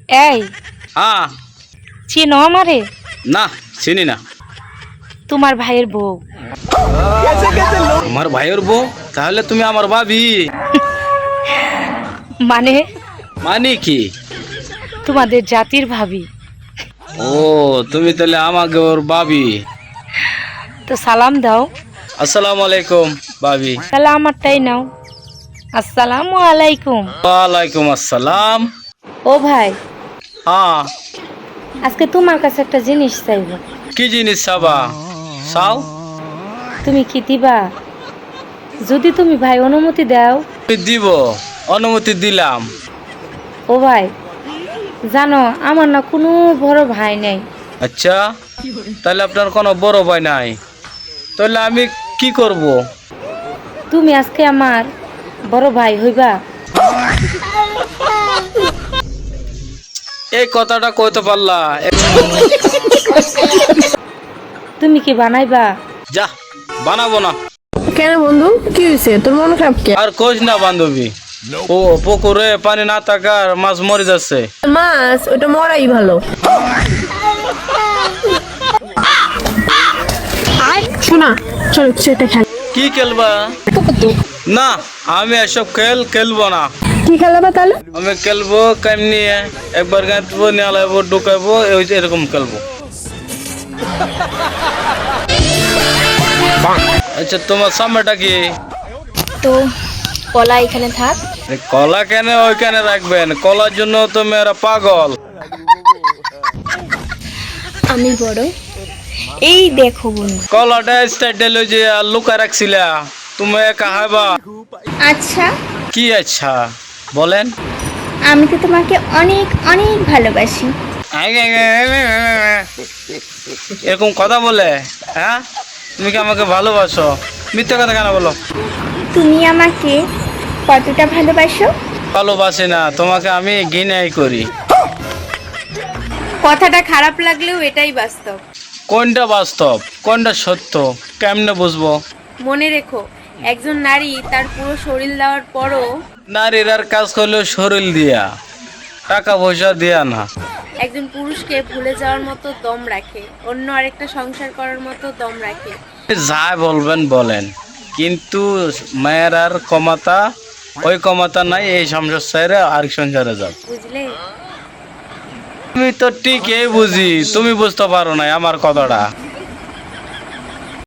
এই হ্যাঁ। চিনো আমারে? না, চিনি না। তোমার ভাইয়ের বউ। আমার ভাইয়ের বউ? তাহলে তুমি আমার ভাবি। মানে মানে কি? তোমাদের জাতির ভাবি। ও, তুমি তাহলে আমাকে ওর ভাবি। তো সালাম দাও। আসসালামু আলাইকুম ভাবি। তাহলে আমারটাই নাও। আসসালামু আলাইকুম। ওয়ালাইকুম আসসালাম। ও ভাই, হ্যাঁ। আজকে তোমার কাছে একটা জিনিস চাইব। কি জিনিস চাবা? চাও। তুমি কি দিবা? যদি তুমি ভাই অনুমতি দাও। দিব, অনুমতি দিলাম। ও ভাই, জানো আমার না কোনো বড় ভাই নেই। আচ্ছা, তাহলে আপনার কোনো বড় ভাই নাই, তাহলে আমি কি করব? তুমি আজকে আমার বড় ভাই হইবা। এই কথাটা কইতে পারলা? তুমি কি বানাইবা? যা, বানাবো না। কেন বন্ধু, কি হয়েছে? তোর মন খারাপ কে? আর কোচ না বান্ধবী, ও পুকুরে পানি না থাকার মাছ মরে যাচ্ছে। মাছ ওটা মরাই ভালো। শোনা, চল সেটা খেল। কি খেলবা? না, আমি এসব খেলবো না। কি খেলাবা তাহলে? আমি খেলবো কেমনি, একবার গাঁথবো, নিয়ালাবো, ঢুকাবো, এরকম খেলবো। আচ্ছা, তোমার সামনেটা কি? তো কলা এখানে থাক। কলা কেন ওইখানে রাখবেন? কলার জন্য তো মেয়েরা পাগল। আমি বড়। এই দেখো বন্ধু। কলাটা স্টাইল যে লুকা রাখছিলা, তুমি একা হাইবা। আচ্ছা, কি আচ্ছা বলেন? আমি তো তোমাকে অনেক অনেক ভালোবাসি। এরকম কথা বলে? হ্যাঁ, তুমি কি আমাকে ভালোবাসো? মিথ্যা কথা কেন বলো? তুমি আমাকে কতটা ভালোবাসো? ভালোবাসি না, তোমাকে আমি ঘৃণাই করি। কথাটা খারাপ লাগলেও এটাই বাস্তব। কোনটা বাস্তব, কোনটা সত্য, কেমনে বুঝবো? মনে রেখো, একজন নারী তার পুরো শরীর দেওয়ার পরও নারীর আর কাজ করলেও শরীর দিয়া, টাকা পয়সা দিয়া না। একজন পুরুষকে ভুলে যাওয়ার মতো দম রাখে, অন্য আরেকটা সংসার করার মতো দম রাখে। যা বলবেন বলেন, কিন্তু মায়ের আর ক্ষমতা, ওই ক্ষমতা নাই এই সংসার ছেড়ে আরেক সংসারে যাও। বুঝলে? তুমি তো ঠিকই বুঝি, তুমি বুঝতে পারো না আমার কথাটা।